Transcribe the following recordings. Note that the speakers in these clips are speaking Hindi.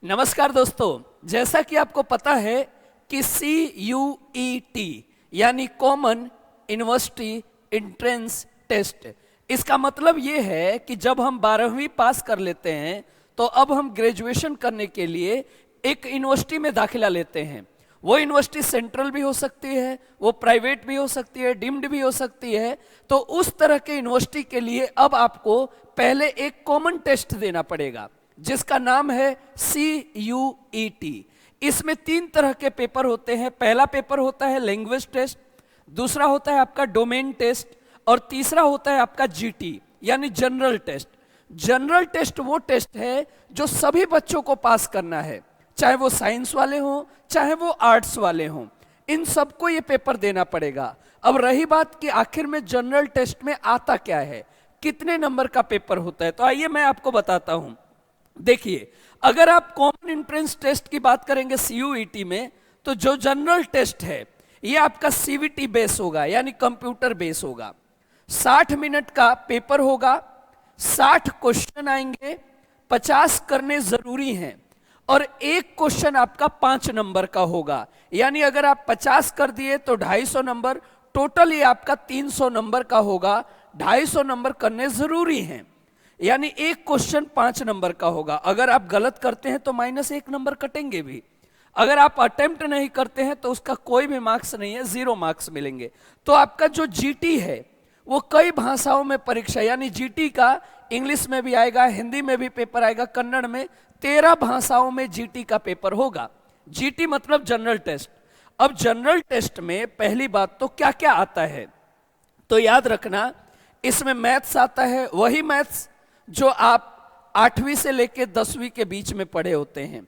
नमस्कार दोस्तों, जैसा कि आपको पता है कि CUET यानी कॉमन यूनिवर्सिटी एंट्रेंस टेस्ट, इसका मतलब ये है कि जब हम 12वीं पास कर लेते हैं तो अब हम ग्रेजुएशन करने के लिए एक यूनिवर्सिटी में दाखिला लेते हैं। वो यूनिवर्सिटी सेंट्रल भी हो सकती है, वो प्राइवेट भी हो सकती है, डीम्ड भी हो सकती है। तो उस तरह के यूनिवर्सिटी के लिए अब आपको पहले एक कॉमन टेस्ट देना पड़ेगा जिसका नाम है CUET। इसमें 3 तरह के पेपर होते हैं। पहला पेपर होता है लैंग्वेज टेस्ट, दूसरा होता है आपका डोमेन टेस्ट और तीसरा होता है आपका GT यानी जनरल टेस्ट। जनरल टेस्ट वो टेस्ट है जो सभी बच्चों को पास करना है, चाहे वो साइंस वाले हों चाहे वो आर्ट्स वाले हों, इन सबको ये पेपर देना पड़ेगा। अब रही बात कि आखिर में जनरल टेस्ट में आता क्या है, कितने नंबर का पेपर होता है, तो आइए मैं आपको बताता हूं। देखिए, अगर आप कॉमन एंट्रेंस टेस्ट की बात करेंगे CUET में, तो जो जनरल टेस्ट है ये आपका CVT बेस होगा यानी कंप्यूटर बेस होगा। 60 मिनट का पेपर होगा, 60 क्वेश्चन आएंगे, 50 करने जरूरी हैं और एक क्वेश्चन आपका 5 नंबर का होगा। यानी अगर आप 50 कर दिए तो 250 नंबर, टोटल ये आपका 300 नंबर का होगा। 250 नंबर करने जरूरी हैं, यानी एक क्वेश्चन 5 नंबर का होगा। अगर आप गलत करते हैं तो -1 नंबर कटेंगे भी। अगर आप अटेम्प्ट नहीं करते हैं तो उसका कोई भी मार्क्स नहीं है, 0 मार्क्स मिलेंगे। तो आपका जो GT है वो कई भाषाओं में परीक्षा, यानी GT का इंग्लिश में भी आएगा, हिंदी में भी पेपर आएगा, कन्नड़ में, 13 भाषाओं में GT का पेपर होगा। GT मतलब जनरल टेस्ट। अब जनरल टेस्ट में पहली बात तो क्या क्या आता है, तो याद रखना इसमें मैथ्स आता है, वही मैथ्स जो आप 8वीं से लेकर 10वीं के बीच में पढ़े होते हैं।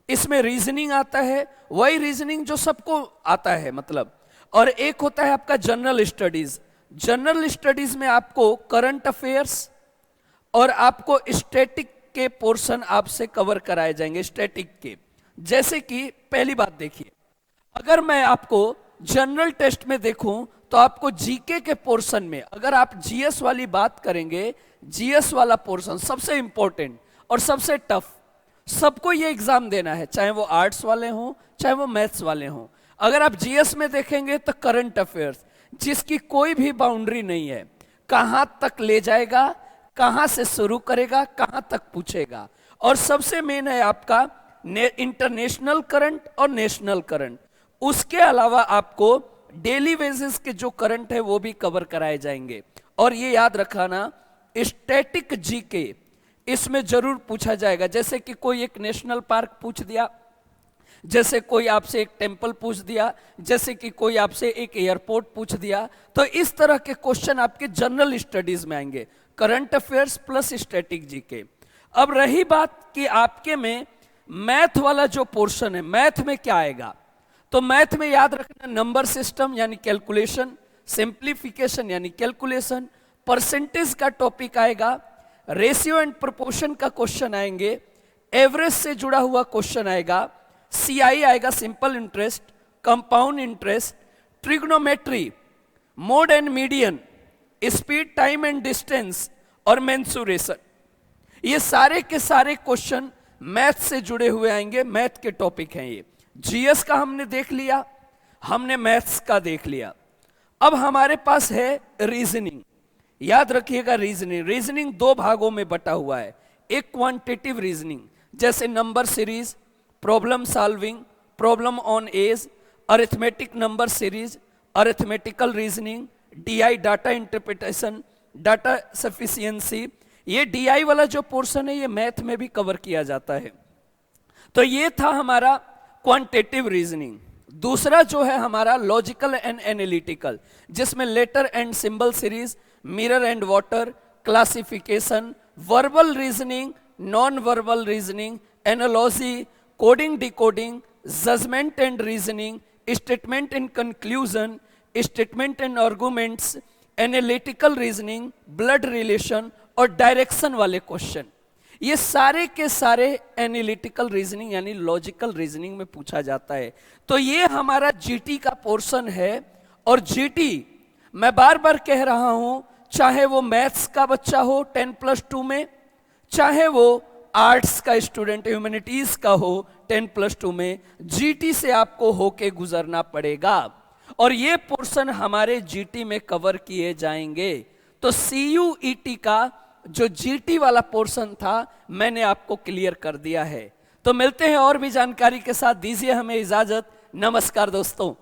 इसमें रीजनिंग आता है, वही रीजनिंग जो सबको आता है मतलब। और एक होता है आपका जनरल स्टडीज। जनरल स्टडीज में आपको करंट अफेयर्स और आपको स्टैटिक के पोर्शन आपसे कवर कराए जाएंगे, स्टैटिक के। जैसे कि पहली बात देखिए, अगर मैं आपको जनरल टेस्ट में देखूं तो आपको जीके के पोर्शन में, अगर आप GS वाली बात करेंगे, GS वाला पोर्शन सबसे इंपॉर्टेंट और सबसे टफ, सबको ये एग्जाम देना है, चाहे वो आर्ट्स वाले हों चाहे वो मैथ्स वाले हों। अगर आप GS में देखेंगे तो करंट अफेयर्स, जिसकी कोई भी बाउंड्री नहीं है, कहां तक ले जाएगा, कहां से शुरू करेगा, कहां तक पूछेगा। और सबसे मेन है आपका इंटरनेशनल करंट और नेशनल करंट। उसके अलावा आपको डेली बेसिस के जो करंट है वो भी कवर कराए जाएंगे। और ये याद रखना, स्टैटिक GK इसमें जरूर पूछा जाएगा। जैसे कि कोई एक नेशनल पार्क पूछ दिया, जैसे कोई आपसे एक टेंपल पूछ दिया, जैसे कि कोई आपसे एक एयरपोर्ट पूछ दिया, तो इस तरह के क्वेश्चन आपके जनरल स्टडीज में आएंगे, current affairs plus static GK। अब रही बात कि आपके में मैथ वाला जो पोर्शन है, मैथ में क्या आएगा, तो मैथ में याद रखना नंबर सिस्टम यानी कैलकुलेशन, सिंप्लीफिकेशन यानी कैलकुलेशन, परसेंटेज का टॉपिक आएगा, रेशियो एंड प्रोपोर्शन का क्वेश्चन आएंगे, एवरेज से जुड़ा हुआ क्वेश्चन आएगा, CI आएगा, simple interest, compound interest, trigonometry, mode and median, speed, time and distance और मेंसुरेशन। ये सारे के सारे क्वेश्चन मैथ से जुड़े हुए आएंगे, मैथ के टॉपिक हैं ये। GS का हमने देख लिया, हमने मैथ्स का देख लिया। अब हमारे पास है रीजनिंग। याद रखिएगा, रीजनिंग 2 भागों में बटा हुआ है। एक क्वांटिटेटिव रीजनिंग जैसे number series, problem solving, problem on age, arithmetic number series, arithmetical reasoning, DI data interpretation, data sufficiency. ये DI वाला जो पोर्शन है ये मैथ में भी कवर किया जाता है। तो ये था हमारा क्वांटिटेटिव रीजनिंग। दूसरा जो है हमारा लॉजिकल एंड एनालिटिकल, जिसमें letter and symbol series, mirror and water, classification, verbal reasoning, non verbal reasoning, analogy, coding decoding, judgement and reasoning, statement and conclusion, statement and arguments, analytical reasoning, blood relation और डायरेक्शन वाले क्वेश्चन। ये सारे के सारे एनालिटिकल रीजनिंग यानी लॉजिकल रीजनिंग में पूछा जाता है। तो ये हमारा GT का पोर्शन है। और GT मैं बार बार कह रहा हूं, चाहे वो मैथ्स का बच्चा हो 10+2 में, चाहे वो आर्ट्स का स्टूडेंट, ह्यूमैनिटीज का हो 10+2 में, जीटी से आपको होके गुजरना पड़ेगा और ये पोर्शन हमारे जीटी में कवर किए जाएंगे। तो सीयूईटी का जो जीटी वाला पोर्शन था मैंने आपको क्लियर कर दिया है। तो मिलते हैं और भी जानकारी के साथ, दीजिए हमें इजाजत। नमस्कार दोस्तों।